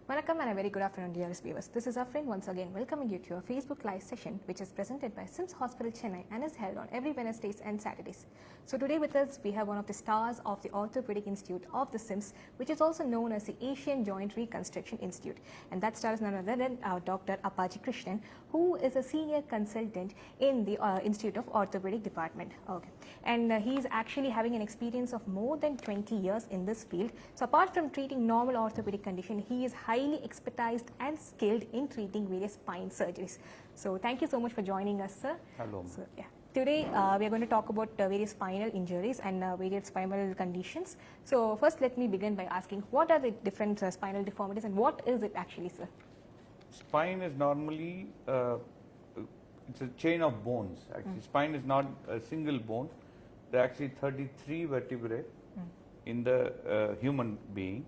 Welcome and a very good afternoon, dearest viewers. This is our friend once again welcoming you to a Facebook Live session which is presented by SIMS Hospital Chennai and is held on every Wednesdays and Saturdays. So today with us we have one of the stars of the Orthopedic Institute of the SIMS, which is also known as the Asian Joint Reconstruction Institute, and that star is none other than our Dr. Appaji Krishnan, who is a senior consultant in the Institute of Orthopedic Department. Okay, and he is actually having an experience of more than 20 years in this field. So apart from treating normal orthopedic condition, he is highly expertised and skilled in treating various spine surgeries. So thank you so much for joining us, sir. Hello. So, yeah. Today we are going to talk about various spinal injuries and various spinal conditions. So first let me begin by asking, what are the different spinal deformities and what is it actually, sir? Spine is normally it's a chain of bones. Actually, spine is not a single bone. There are actually 33 vertebrae in the human being,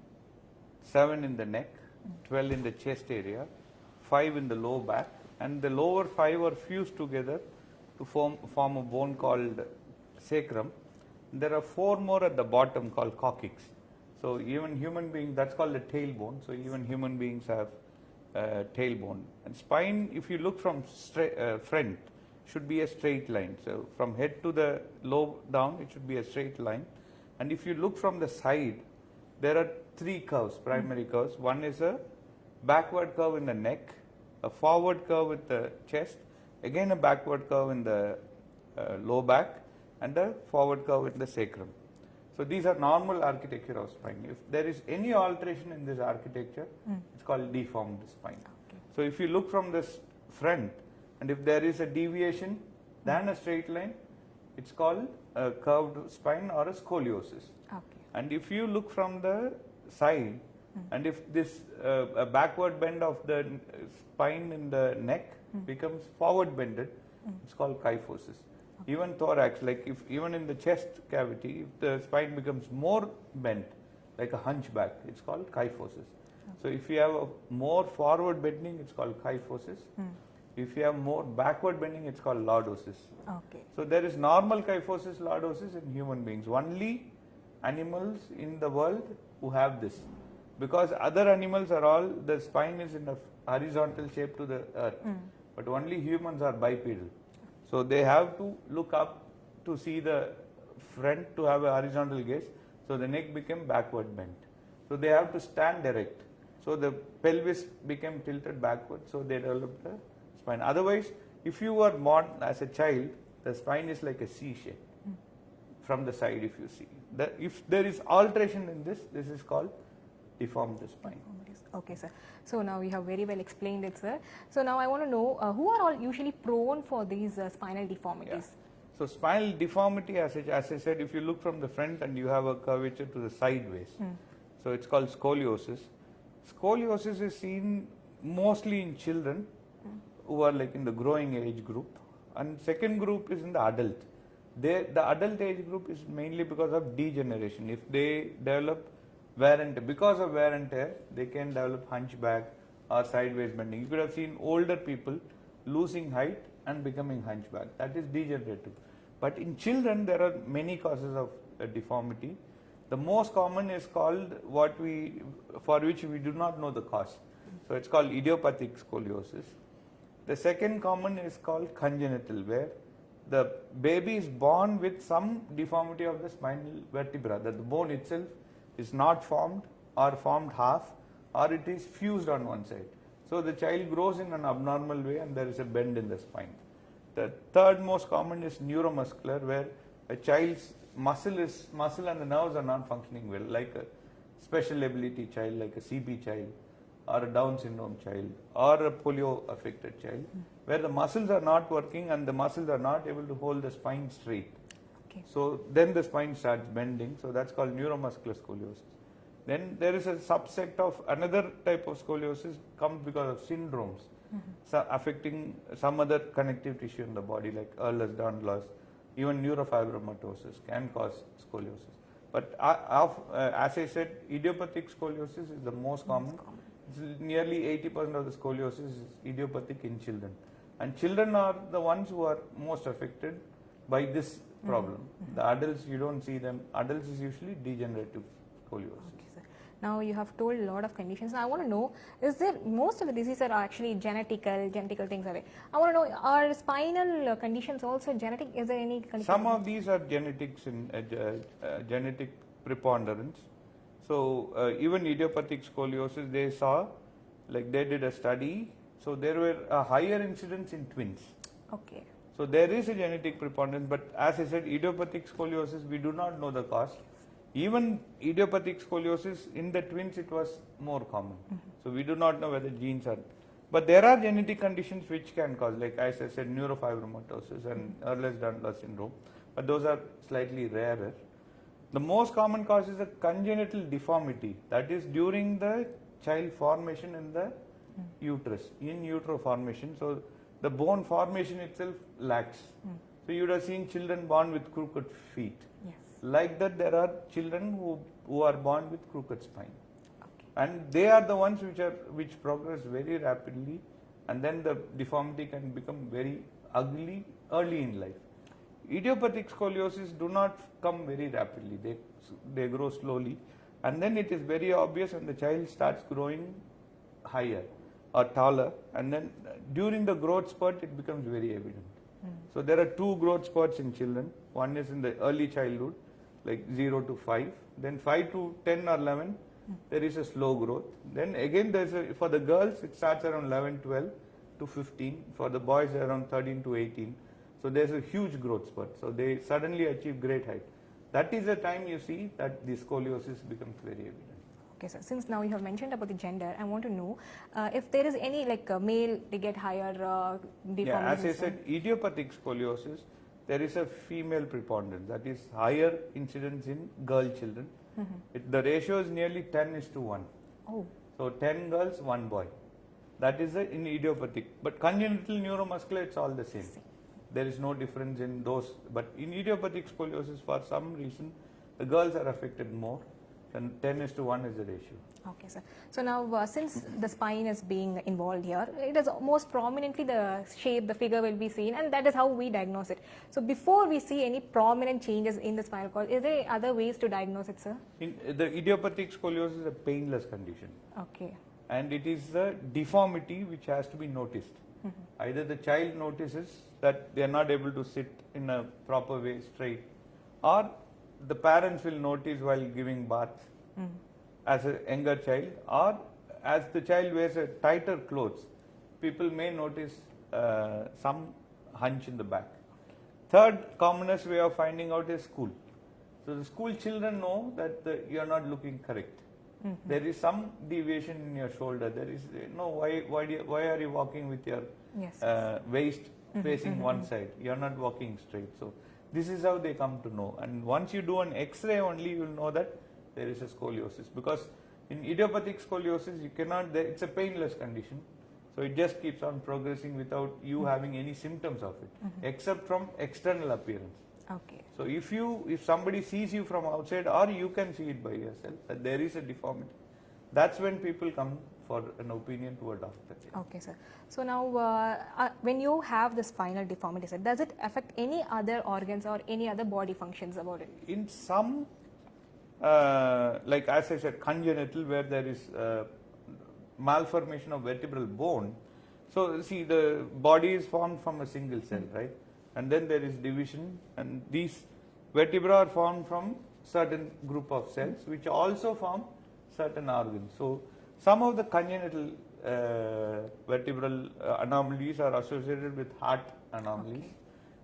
7 in the neck, 12 in the chest area, 5 in the low back, and the lower 5 are fused together to form a bone called sacrum. There are 4 more at the bottom called coccyx. So even human beings, that's called the tailbone. So even human beings have tailbone. And spine, if you look from front, should be a straight line. So from head to the lobe down, it should be a straight line. And if you look from the side, there are 3 curves, primary curves. One is a backward curve in the neck, a forward curve with the chest, again a backward curve in the low back, and a forward curve in the sacrum. So these are normal architecture of spine. If there is any alteration in this architecture, it's called deformed spine. Okay. So if you look from this front, and if there is a deviation than a straight line, it's called a curved spine or a scoliosis. Okay. And if you look from the side, and if this a backward bend of the spine in the neck becomes forward bended, it's called kyphosis. Even thorax, like if even in the chest cavity, if the spine becomes more bent, like a hunchback, it's called kyphosis. So if you have a more forward bending, it's called kyphosis. If you have more backward bending, it's called lordosis. Okay. So there is normal kyphosis, lordosis in human beings. Only animals in the world who have this, because other animals are all, the spine is in a horizontal shape to the earth, but only humans are bipedal. So they have to look up to see the front to have a horizontal gaze, so the neck became backward bent. So they have to stand erect. So the pelvis became tilted backward, so they developed the spine. Otherwise, if you were born as a child, the spine is like a C shape from the side. If you see, if there is alteration in this, this is called deformed spine. Okay, sir. So now you have very well explained it, sir. So now I want to know who are all usually prone for these spinal deformities? Yeah. So spinal deformity, as I said, if you look from the front and you have a curvature to the sideways, so it's called scoliosis. Scoliosis is seen mostly in children who are like in the growing age group, and second group is in the adult. The adult age group is mainly because of degeneration. If they develop wear and tear, because of wear and tear, they can develop hunchback or sideways bending. You could have seen older people losing height and becoming hunchback. That is degenerative. But in children, there are many causes of deformity. The most common is called for which we do not know the cause. So it's called idiopathic scoliosis. The second common is called congenital, where the baby is born with some deformity of the spinal vertebra, that the bone itself is not formed or formed half, or it is fused on one side. So the child grows in an abnormal way and there is a bend in the spine. The third most common is neuromuscular, where a child's muscle and the nerves are not functioning well, like a special ability child, like a CP child, or a Down syndrome child, or a polio affected child, where the muscles are not working and the muscles are not able to hold the spine straight. Okay. So then the spine starts bending, so that's called neuromuscular scoliosis. Then there is a subset of another type of scoliosis comes because of syndromes, so affecting some other connective tissue in the body, like Ehlers-Danlos, even neurofibromatosis can cause scoliosis. But as I said, idiopathic scoliosis is the most common. It's nearly 80% of the scoliosis is idiopathic in children. And children are the ones who are most affected by this problem. The adults, you don't see them. Adults is usually degenerative scoliosis. Okay, sir. Now you have told a lot of conditions. Now I want to know, is there most of the diseases are actually genetical things are there. I want to know, are spinal conditions also genetic? Is there any condition? Some of these are genetics in genetic preponderance. So even idiopathic scoliosis, they saw, like they did a study, so there were a higher incidence in twins. Okay. So there is a genetic preponderance, but as I said, idiopathic scoliosis, we do not know the cause. Even idiopathic scoliosis in the twins, it was more common. So we do not know whether genes are. But there are genetic conditions which can cause, like as I said, neurofibromatosis and Ehlers-Danlos syndrome, but those are slightly rarer. The most common cause is a congenital deformity, that is during the child formation in the uterus, in utero formation. So the bone formation itself lacks. So you would have seen children born with crooked feet. Yes. Like that, there are children who are born with crooked spine. Okay. And they are the ones which progress very rapidly, and then the deformity can become very ugly early in life. Idiopathic scoliosis do not come very rapidly, they grow slowly, and then it is very obvious and the child starts growing higher or taller, and then during the growth spurt it becomes very evident. So there are two growth spurts in children. One is in the early childhood, like 0 to 5, then 5 to 10 or 11 there is a slow growth. Then again for the girls it starts around 11, 12 to 15, for the boys around 13 to 18. So there's a huge growth spurt. So they suddenly achieve great height. That is the time you see that the scoliosis becomes very evident. Okay, sir. Since now you have mentioned about the gender, I want to know if there is any male they get higher deformities. Yeah, as I said, idiopathic scoliosis, there is a female preponderance, that is higher incidence in girl children. The ratio is nearly 10:1. Oh. So 10 girls, 1 boy. That is in idiopathic. But congenital neuromuscular, it's all the same. There is no difference in those. But in idiopathic scoliosis, for some reason, the girls are affected more. And 10:1 is the ratio. Okay, sir. So now, since the spine is being involved here, it is most prominently the shape, the figure will be seen, and that is how we diagnose it. So before we see any prominent changes in the spinal cord, is there other ways to diagnose it, sir? The idiopathic scoliosis is a painless condition. Okay. And it is the deformity which has to be noticed. Either the child notices that they are not able to sit in a proper way straight, or the parents will notice while giving bath as a younger child, or as the child wears a tighter clothes, people may notice some hunch in the back. Third commonest way of finding out is school. So the school children know that you are not looking correct. There is some deviation in your shoulder. There is why are you walking with your waist facing one side? You are not walking straight. So this is how they come to know. And once you do an X-ray only, you will know that there is a scoliosis. Because in idiopathic scoliosis, you cannot. It's a painless condition. So it just keeps on progressing without you having any symptoms of it, except from external appearance. Okay. So if somebody sees you from outside, or you can see it by yourself that there is a deformity, that's when people come for an opinion to a doctor. Okay, sir. So now, when you have the spinal deformity, sir, does it affect any other organs or any other body functions about it? In some, like as I said, congenital, where there is malformation of vertebral bone. So see, the body is formed from a single cell, right? And then there is division, and these vertebrae are formed from certain group of cells which also form certain organs. So some of the congenital vertebral anomalies are associated with heart anomalies. Okay.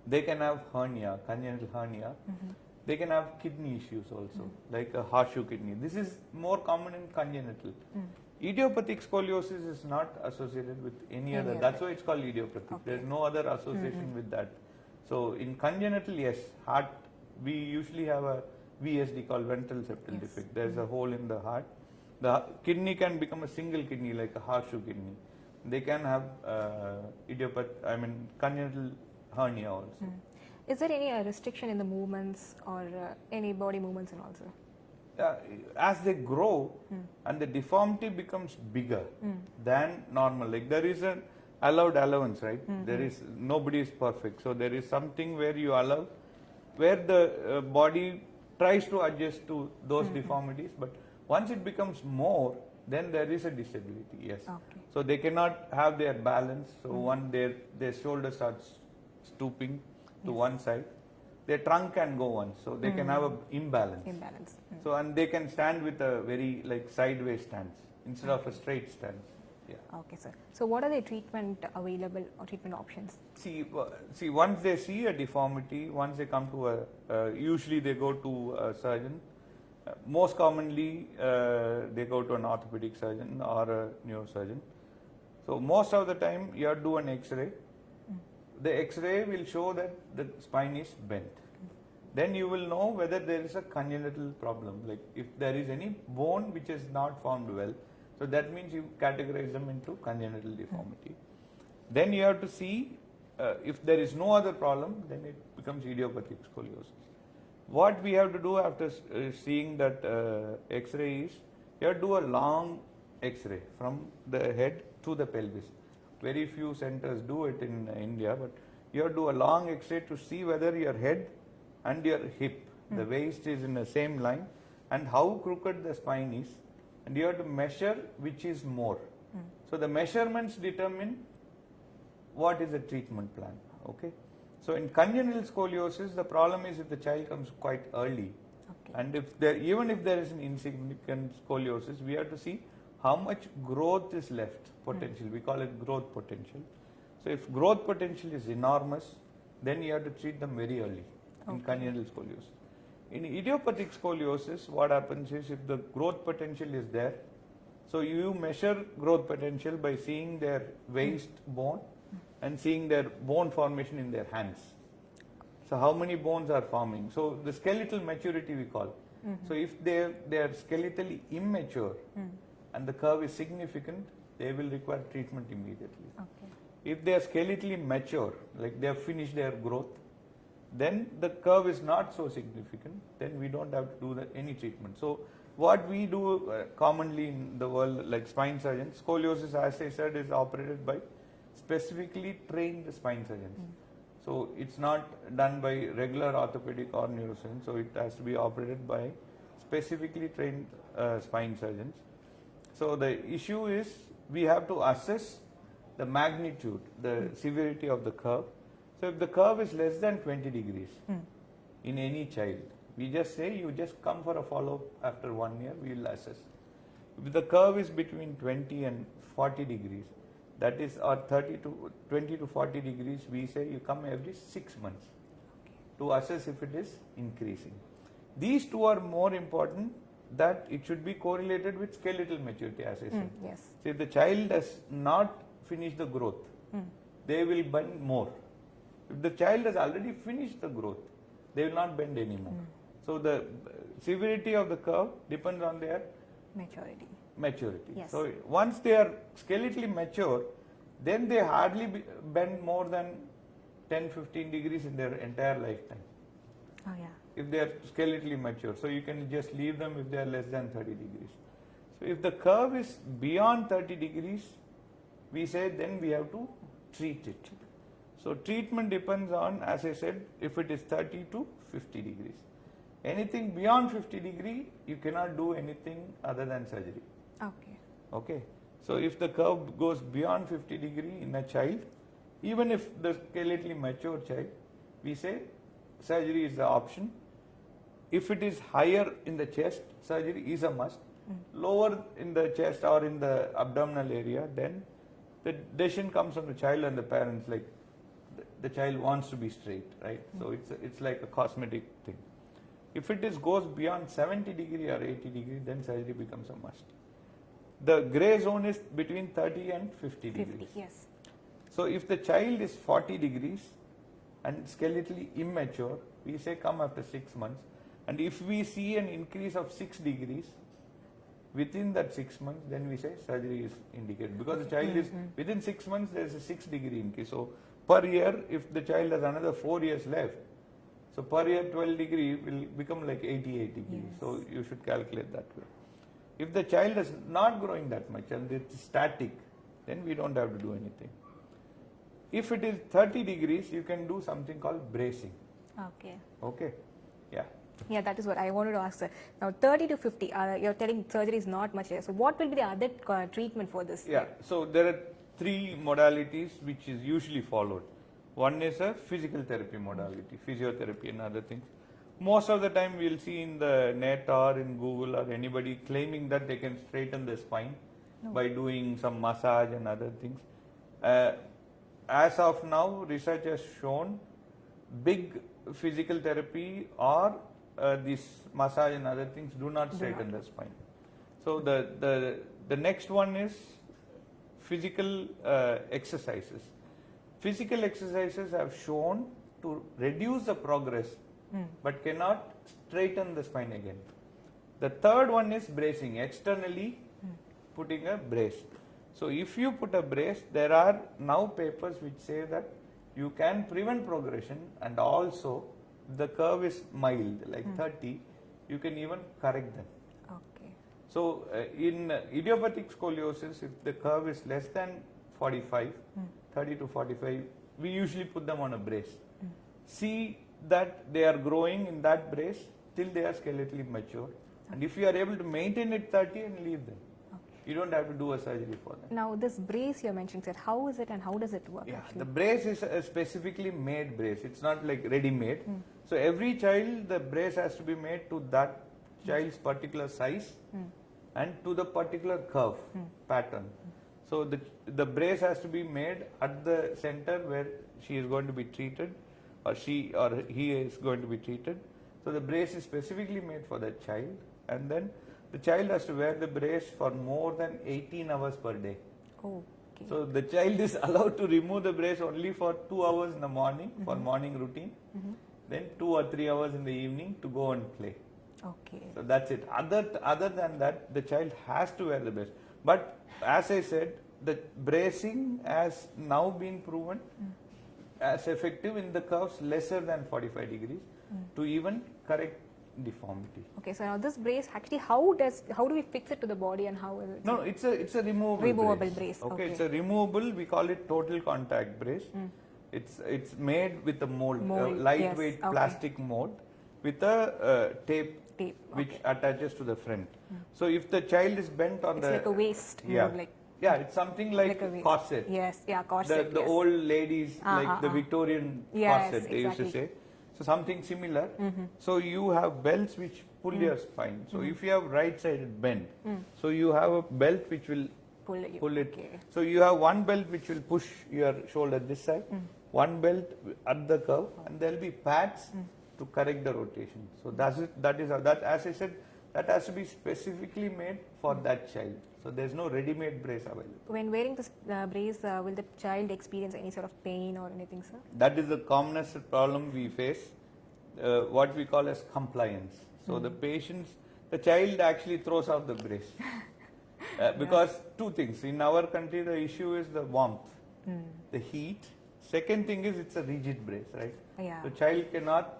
They can have hernia, congenital hernia. They can have kidney issues also, like a horseshoe kidney. This is more common in congenital. Idiopathic scoliosis is not associated with any other. That's why it's called idiopathic. Okay. There is no other association with that. So in congenital, yes, heart, we usually have a VSD called ventral septal defect. There is a hole in the heart. The kidney can become a single kidney, like a horseshoe kidney. They can have congenital hernia also. Is there any restriction in the movements or any body movements and also? As they grow and the deformity becomes bigger than normal, like there is an allowed allowance, right? There is, nobody is perfect. So there is something where you allow, where the body tries to adjust to those deformities, but Once it becomes more, then there is a disability, yes. Okay. So they cannot have their balance. So one, their shoulder starts stooping to one side. Their trunk can go on, so they can have an imbalance. So and they can stand with a very like sideways stance instead of a straight stance. Yeah. Okay, sir. So what are the treatment available or treatment options? See, once they see a deformity, once they come to usually they go to a surgeon. Most commonly, they go to an orthopedic surgeon or a neurosurgeon. So most of the time, you have to do an X-ray. The X-ray will show that the spine is bent. Then you will know whether there is a congenital problem, like if there is any bone which is not formed well. So that means you categorize them into congenital deformity. Then you have to see if there is no other problem, then it becomes idiopathic scoliosis. What we have to do after seeing that X-ray is, you have to do a long X-ray from the head to the pelvis. Very few centers do it in India, but you have to do a long X-ray to see whether your head and your hip, the waist is in the same line, and how crooked the spine is, and you have to measure which is more. So the measurements determine what is the treatment plan. Okay. So in congenital scoliosis, the problem is if the child comes quite early, and even if there is an insignificant scoliosis, we have to see how much growth is left, potential. We call it growth potential. So if growth potential is enormous, then you have to treat them very early in congenital scoliosis. In idiopathic scoliosis, what happens is if the growth potential is there, so you measure growth potential by seeing their waist bone and seeing their bone formation in their hands. So how many bones are forming? So the skeletal maturity we call. So if they are skeletally immature and the curve is significant, they will require treatment immediately. If they are skeletally mature, like they have finished their growth, then the curve is not so significant, then we don't have to do any treatment. So what we do commonly in the world, like spine surgeons, scoliosis, as I said, is operated by specifically trained spine surgeons. So it's not done by regular orthopedic or neurosurgeons, so it has to be operated by specifically trained spine surgeons. So the issue is we have to assess the magnitude, the severity of the curve. So if the curve is less than 20 degrees in any child, we just say you just come for a follow-up after 1 year, we will assess. If the curve is between 20 and 40 degrees, that is or 20 to 40 degrees, we say you come every 6 months to assess if it is increasing. These two are more important, that it should be correlated with skeletal maturity, as I said. So if the child does not finish the growth, they will bend more. If the child has already finished the growth, they will not bend anymore. So the severity of the curve depends on their maturity. So once they are skeletally mature, then they hardly bend more than 10-15 degrees in their entire lifetime. If they are skeletally mature, so you can just leave them if they are less than 30 degrees. So if the curve is beyond 30 degrees, we say then we have to treat it. So treatment depends on, as I said, if it is 30 to 50 degrees. Anything beyond 50 degree, you cannot do anything other than surgery. Okay. So if the curve goes beyond 50 degree in a child, even if the skeletally mature child, we say surgery is the option. If it is higher in the chest, surgery is a must. Lower in the chest or in the abdominal area, then the decision comes from the child and the parents, like the child wants to be straight, right? So it's like a cosmetic thing. If it goes beyond 70 degree or 80 degree, then surgery becomes a must. The gray zone is between 30 and 50 degrees. So if the child is 40 degrees and skeletally immature, we say come after 6 months. And if we see an increase of 6 degrees within that 6 months, then we say surgery is indicated. Because the child is within 6 months, there is a 6 degree increase. So per year, if the child has another 4 years left, so per year 12 degree will become like 88 degrees. So you should calculate that way. If the child is not growing that much and it's static, then we don't have to do anything. If it is 30 degrees, you can do something called bracing. Okay. Yeah. Yeah, that is what I wanted to ask, sir. Now, 30 to 50, you're telling surgery is not much here. So, what will be the other treatment for this? Yeah, so there are three modalities which is usually followed. One is a physical therapy modality, physiotherapy and other things. Most of the time we'll see in the net or in Google or anybody claiming that they can straighten the spine by doing some massage and other things. As of now, research has shown big physical therapy or this massage and other things do not straighten the spine. So the next one is physical exercises. Physical exercises have shown to reduce the progress but cannot straighten the spine again. The third one is bracing, externally putting a brace. So if you put a brace, there are now papers which say that you can prevent progression and also the curve is mild, like 30, you can even correct them. Okay. So in idiopathic scoliosis, if the curve is less than 45, 30 to 45, we usually put them on a brace. See that they are growing in that brace till they are skeletally mature. And if you are able to maintain it 30 and leave them, you don't have to do a surgery for them. Now, this brace you're mentioning, sir, how is it and how does it work? Yeah, actually? the brace is a specifically made brace. It's not like ready-made. So every child, the brace has to be made to that child's particular size and to the particular curve pattern. So the brace has to be made at the center where she is going to be treated, or she or he is going to be treated. So the brace is specifically made for that child, and then the child has to wear the brace for more than 18 hours per day. Oh, okay. So the child is allowed to remove the brace only for 2 hours in the morning for morning routine, then 2 or 3 hours in the evening to go and play. Okay. So that's it. Other than that, the child has to wear the brace. But as I said, the bracing has now been proven as effective in the curves lesser than 45 degrees to even correct deformity. Okay, so now this brace actually, how do we fix it to the body and how is it? No, it's a removable brace. Okay, it's a removable. We call it total contact brace. It's made with a mold. Lightweight plastic mold with a tape which attaches to the front. So if the child is bent on it's like a waist. It's something like a corset. Yes, corset. The old ladies, like the Victorian corset, they used to say. So something similar. So you have belts which pull your spine. So if you have right-sided bend, so you have a belt which will pull it. Okay. So you have one belt which will push your shoulder this side, one belt at the curve, and there will be pads to correct the rotation. So that is as I said, that has to be specifically made for that child. So there's no ready-made brace available. When wearing this brace, will the child experience any sort of pain or anything, sir? That is the commonest problem we face, what we call as compliance. So the child actually throws out the brace. Because two things. In our country, the issue is the warmth, the heat. Second thing is it's a rigid brace, right? Yeah. The child cannot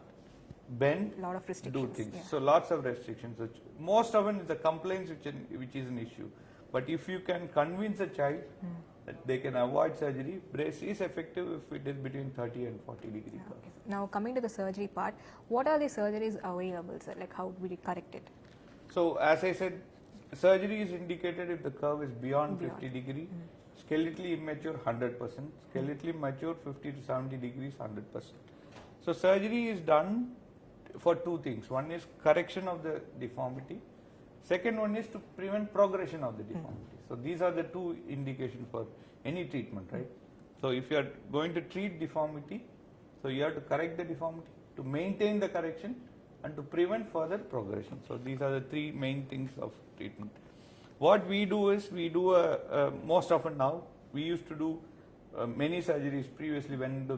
bend, lot of restrictions, do things. yeah. So lots of restrictions. So most often it's the compliance which is an issue. But if you can convince a child that they can avoid surgery, brace is effective if it is between 30 and 40 degree curve. Okay. Now coming to the surgery part, what are the surgeries available, sir? Like how will we correct it? So as I said, surgery is indicated if the curve is beyond 50 degree, skeletally immature 100%, skeletally mature 50 to 70 degrees 100%. So surgery is done for two things. One is correction of the deformity. Second one is to prevent progression of the deformity. So these are the two indications for any treatment, right? So if you are going to treat deformity, so you have to correct the deformity, to maintain the correction, and to prevent further progression. So these are the three main things of treatment. What we do is, most often now, we used to do many surgeries previously when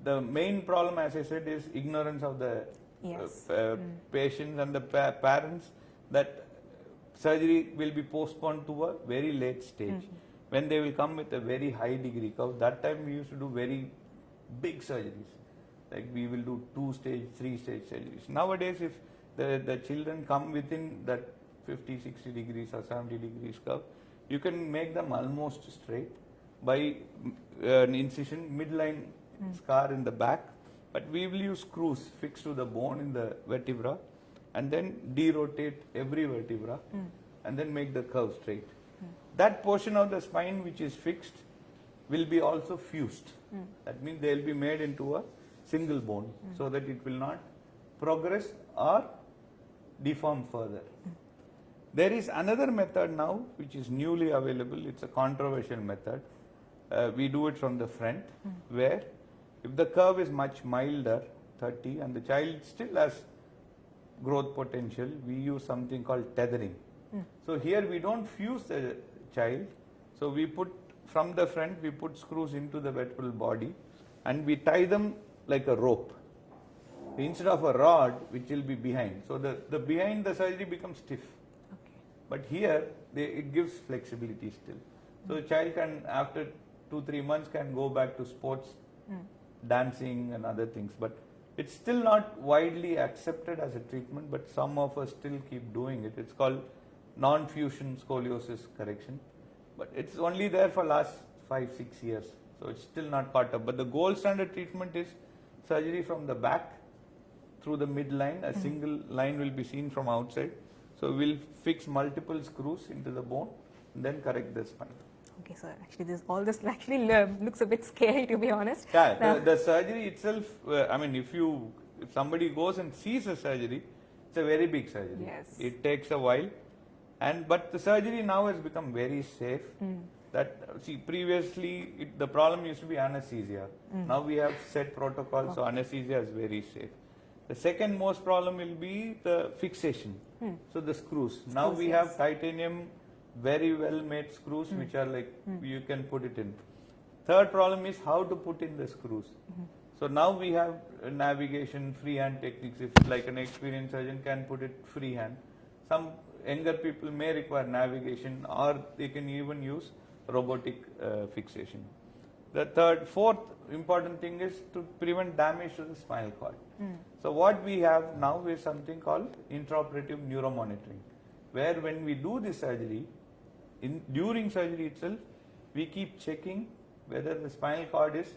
the main problem, as I said, is ignorance of the patients and the parents, that surgery will be postponed to a very late stage. When they will come with a very high degree curve, that time we used to do very big surgeries. Like we will do 2-stage, 3-stage surgeries. Nowadays, if the children come within that 50, 60 degrees or 70 degrees curve, you can make them almost straight by an incision, midline scar in the back, but we will use screws fixed to the bone in the vertebra and then derotate every vertebra and then make the curve straight. That portion of the spine which is fixed will be also fused. That means they will be made into a single bone so that it will not progress or deform further. There is another method now which is newly available. It's a controversial method. We do it from the front where if the curve is much milder, 30, and the child still has growth potential, we use something called tethering. So here we don't fuse the child. So we put from the front, we put screws into the vertebral body and we tie them like a rope instead of a rod which will be behind. So the behind the surgery becomes stiff. Okay. But here it gives flexibility still. So the child can, after 2-3 months, can go back to sports, dancing and other things. But it's still not widely accepted as a treatment, but some of us still keep doing it. It's called non-fusion scoliosis correction. But it's only there for last 5-6 years. So it's still not caught up. But the gold standard treatment is surgery from the back through the midline. A single line will be seen from outside. So we'll fix multiple screws into the bone and then correct the spine. Okay, sir. Actually, all this actually looks a bit scary, to be honest. Yeah, the surgery itself, I mean, if somebody goes and sees a surgery, it's a very big surgery. Yes. It takes a while. But the surgery now has become very safe. Previously the problem used to be anesthesia. Now we have set protocols, so anesthesia is very safe. The second most problem will be the fixation. So the screws. Now we have titanium, very well made screws which are like you can put it in. Third problem is how to put in the screws. So now we have navigation, freehand techniques. If like an experienced surgeon can put it freehand. Some younger people may require navigation, or they can even use robotic fixation. The fourth important thing is to prevent damage to the spinal cord. So what we have now is something called intraoperative neuromonitoring, where when we do the surgery, during surgery itself, we keep checking whether the spinal cord is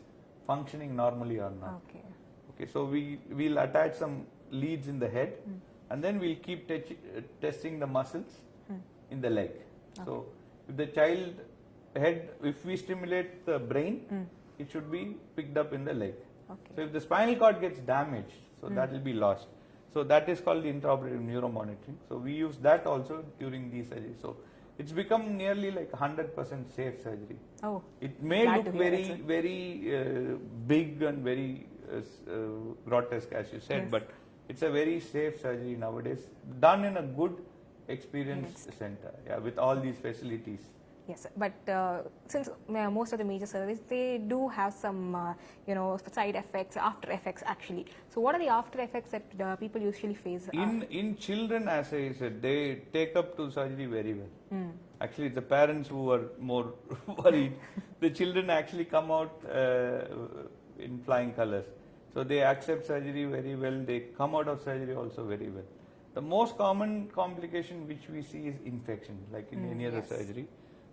functioning normally or not. Okay. So we'll attach some leads in the head, and then we'll keep testing the muscles in the leg. So if the child head, if we stimulate the brain, it should be picked up in the leg. So if the spinal cord gets damaged, so that will be lost. So that is called the intraoperative neuromonitoring. So we use that also during these surgeries. So it's become nearly like 100% safe surgery. Oh, it may look very big and very grotesque, as you said, but it's a very safe surgery nowadays, done in a good experienced center, with all these facilities. Yes, but since most of the major surgeries, they do have some, side effects, after effects actually. So what are the after effects that people usually face? In children, as I said, they take up to surgery very well. Actually, it's the parents who are more worried. The children actually come out in flying colors. So they accept surgery very well. They come out of surgery also very well. The most common complication which we see is infection, like in any other surgery.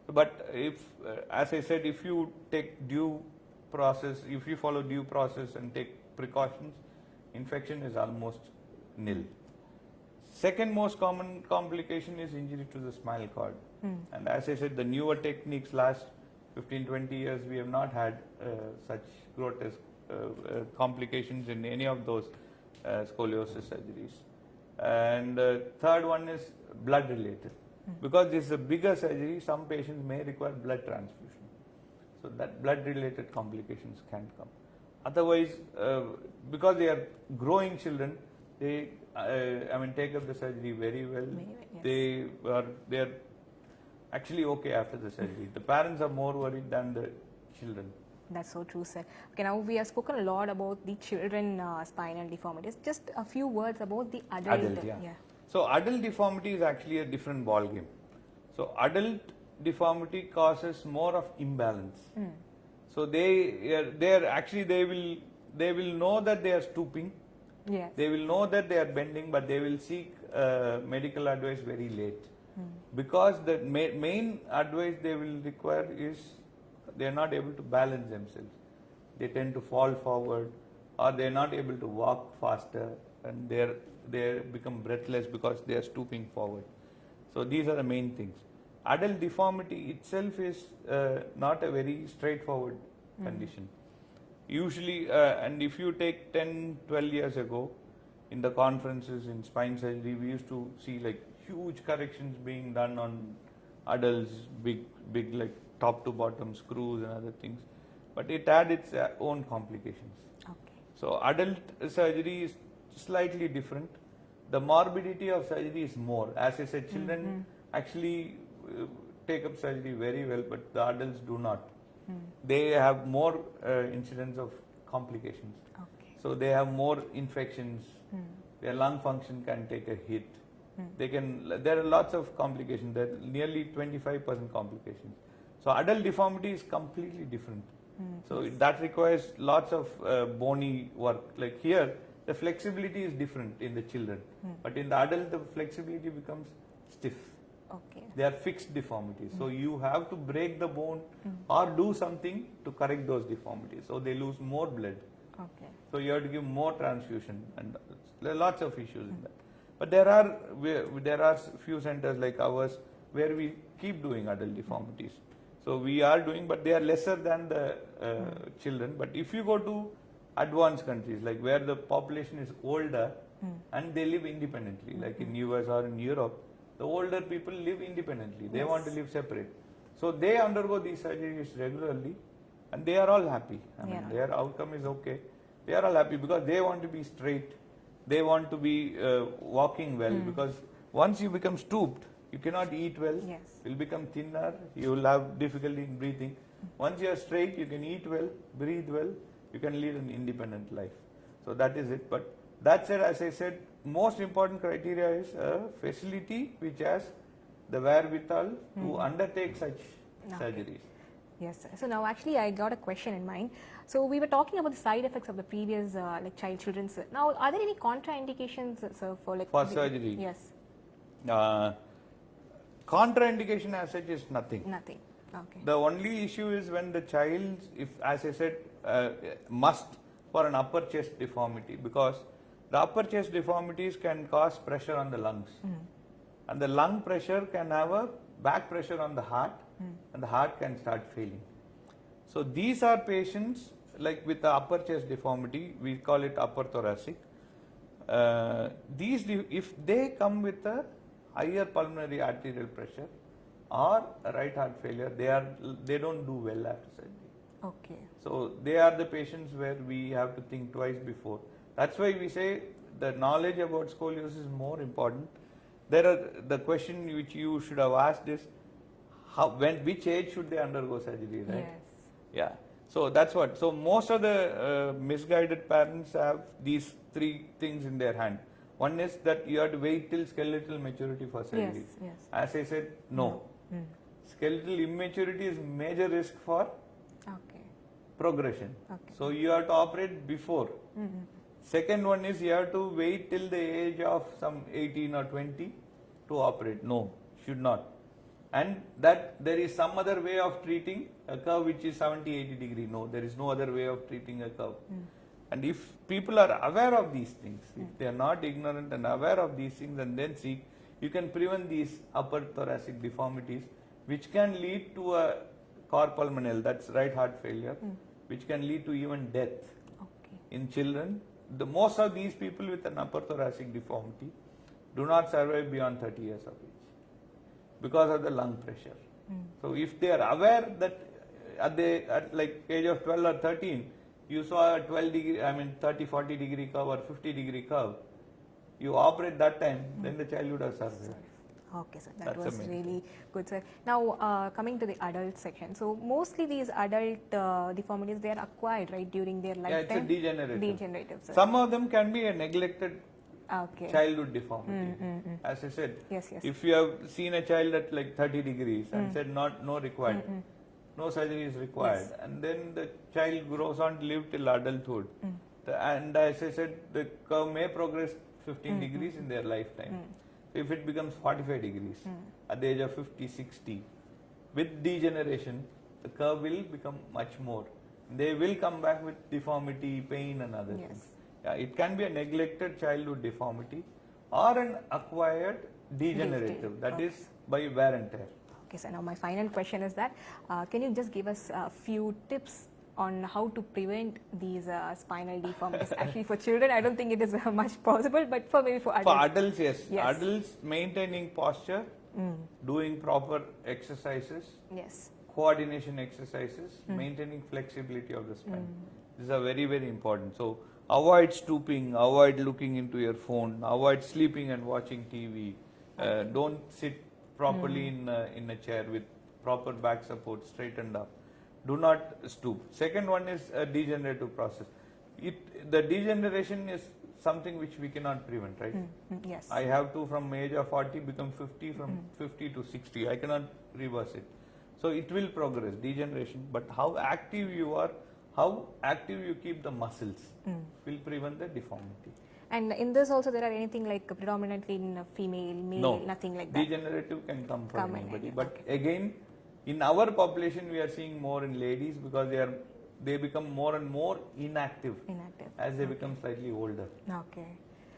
But if, as I said, if you take due process, if you follow due process and take precautions, infection is almost nil. Second most common complication is injury to the spinal cord. And as I said, the newer techniques, last 15-20 years, we have not had such grotesque complications in any of those scoliosis surgeries. And third one is blood related. Because this is a bigger surgery, some patients may require blood transfusion. So that blood related complications can come. Otherwise, because they are growing children, they take up the surgery very well. They are actually okay after the surgery. The parents are more worried than the children. That's so true, sir. Okay, now we have spoken a lot about the children spinal deformities. Just a few words about the adult. So adult deformity is actually a different ball game. So adult deformity causes more of imbalance. So they will know that they are stooping. Yes. They will know that they are bending, but they will seek medical advice very late. Because the main advice they will require is they are not able to balance themselves. They tend to fall forward, or they are not able to walk faster, and they become breathless because they are stooping forward. So these are the main things. Adult deformity itself is not a very straightforward condition. Usually, and if you take 10, 12 years ago, in the conferences in spine surgery, we used to see like huge corrections being done on adults, big like top to bottom screws and other things. But it had its own complications. Okay. So adult surgery is slightly different. The morbidity of surgery is more. As I said, children actually take up surgery very well, but the adults do not. They have more incidence of complications. Okay. So they have more infections. Their lung function can take a hit. There are lots of complications. There are nearly 25% complications. So adult deformity is completely different. So that requires lots of bony work. Like here, the flexibility is different in the children, but in the adult, the flexibility becomes stiff. Okay. They are fixed deformities. So you have to break the bone or do something to correct those deformities. So they lose more blood. Okay. So you have to give more transfusion, and there are lots of issues in that. But there are few centers like ours where we keep doing adult deformities. So we are doing, but they are lesser than the children. But if you go to advanced countries, like where the population is older and they live independently, like in US or in Europe, the older people live independently. They want to live separate. So they undergo these surgeries regularly, and they are all happy. I mean, their outcome is okay. They are all happy because they want to be straight. They want to be walking well, because once you become stooped, you cannot eat well. Yes. You'll become thinner. You will have difficulty in breathing. Once you are straight, you can eat well, breathe well. You can lead an independent life. So that is it. But that said, as I said, most important criteria is a facility which has the wherewithal to undertake such surgeries. Yes, sir. So now actually I got a question in mind. So we were talking about the side effects of the previous like children's. Now are there any contraindications, sir, for surgery? Yes. Contraindication as such is nothing. Nothing. Okay. The only issue is when the child, if as I said, must for an upper chest deformity, because the upper chest deformities can cause pressure on the lungs, and the lung pressure can have a back pressure on the heart, and the heart can start failing. So these are patients like with the upper chest deformity, we call it upper thoracic. If they come with a higher pulmonary arterial pressure or a right heart failure, they don't do well after surgery. Okay. So they are the patients where we have to think twice before. That's why we say the knowledge about scoliosis is more important. The question which you should have asked is which age should they undergo surgery, right? Yes. Yeah. So that's what. So most of the misguided parents have these three things in their hand. One is that you have to wait till skeletal maturity for surgery. Yes. As I said, no. Skeletal immaturity is major risk for progression. Okay. So you have to operate before. Second one is you have to wait till the age of some 18 or 20 to operate. No, should not. And that there is some other way of treating a curve which is 70-80 degree. No, there is no other way of treating a curve. And if people are aware of these things, if they are not ignorant and aware of these things and then seek, you can prevent these upper thoracic deformities, which can lead to a cor pulmonale, that's right heart failure, which can lead to even death in children. Most of these people with an upper thoracic deformity do not survive beyond 30 years of age because of the lung pressure. So if they are aware that at like age of 12 or 13, you saw a 30-40 degree curve or 50 degree curve, you operate that time, then the child would have survived. Okay, sir. That was really good, sir. Now, coming to the adult section. So, mostly these adult deformities, they are acquired, right, during their lifetime? Yeah, it's a degenerative. Degenerative, sir. Some of them can be a neglected childhood deformity. As I said, if you have seen a child at like 30 degrees and said no required, no surgery is required, and then the child grows on to live till adulthood. And as I said, the curve may progress 15 degrees in their lifetime. If it becomes 45 degrees at the age of 50, 60, with degeneration, the curve will become much more. they will come back with deformity, pain and other Yes. things. Yeah, it can be a neglected childhood deformity or an acquired degenerative, that Okay. is by wear and tear. Okay, so now my final question is that can you just give us a few tips on how to prevent these spinal deformities? Actually, for children, I don't think it is much possible, but for maybe for adults. For adults, yes. Yes. Adults maintaining posture, doing proper exercises, Yes. coordination exercises, maintaining flexibility of the spine. These are very, very important. So avoid stooping, avoid looking into your phone, avoid sleeping and watching TV. Don't sit properly in a chair with proper back support, straightened up. Do not stoop. Second one is a degenerative process. The degeneration is something which we cannot prevent, right? Yes. I have to from age of 40 become 50, from 50 to 60. I cannot reverse it. So it will progress, degeneration. But how active you are, how active you keep the muscles will prevent the deformity. And in this also there are anything like predominantly in female, male, No, nothing like that? degenerative can come for Come in anybody. any- But again, in our population, we are seeing more in ladies because they become more and more inactive Inactive. as they become slightly older. Okay.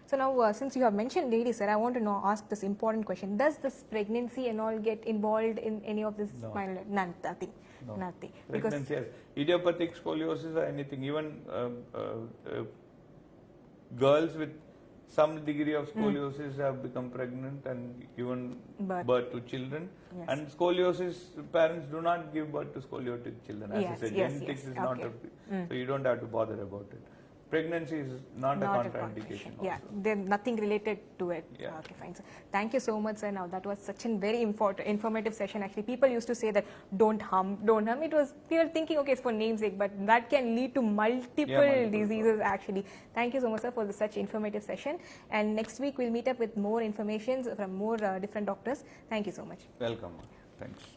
So now, since you have mentioned ladies, sir, I want to know, ask this important question. Does this pregnancy and all get involved in any of this No. spinal? Nothing. No. Nothing. Because Pregnancy has idiopathic scoliosis or anything. Even girls with some degree of scoliosis have become pregnant and given birth to children. Yes. And scoliosis, parents do not give birth to scoliotic children. As I Yes, said, yes, genetics yes. is not Okay. so you don't have to bother about it. Pregnancy is not a contraindication. Yeah, Also. there's nothing related to it. Yeah. Okay, fine. So thank you so much, sir. Now that was such a very informative session. Actually, people used to say that don't hum, don't hum. It was, we were thinking, okay, it's for namesake, but that can lead to multiple diseases actually. Thank you so much, sir, for such informative session. And next week we'll meet up with more information from more different doctors. Thank you so much. Welcome. Thanks.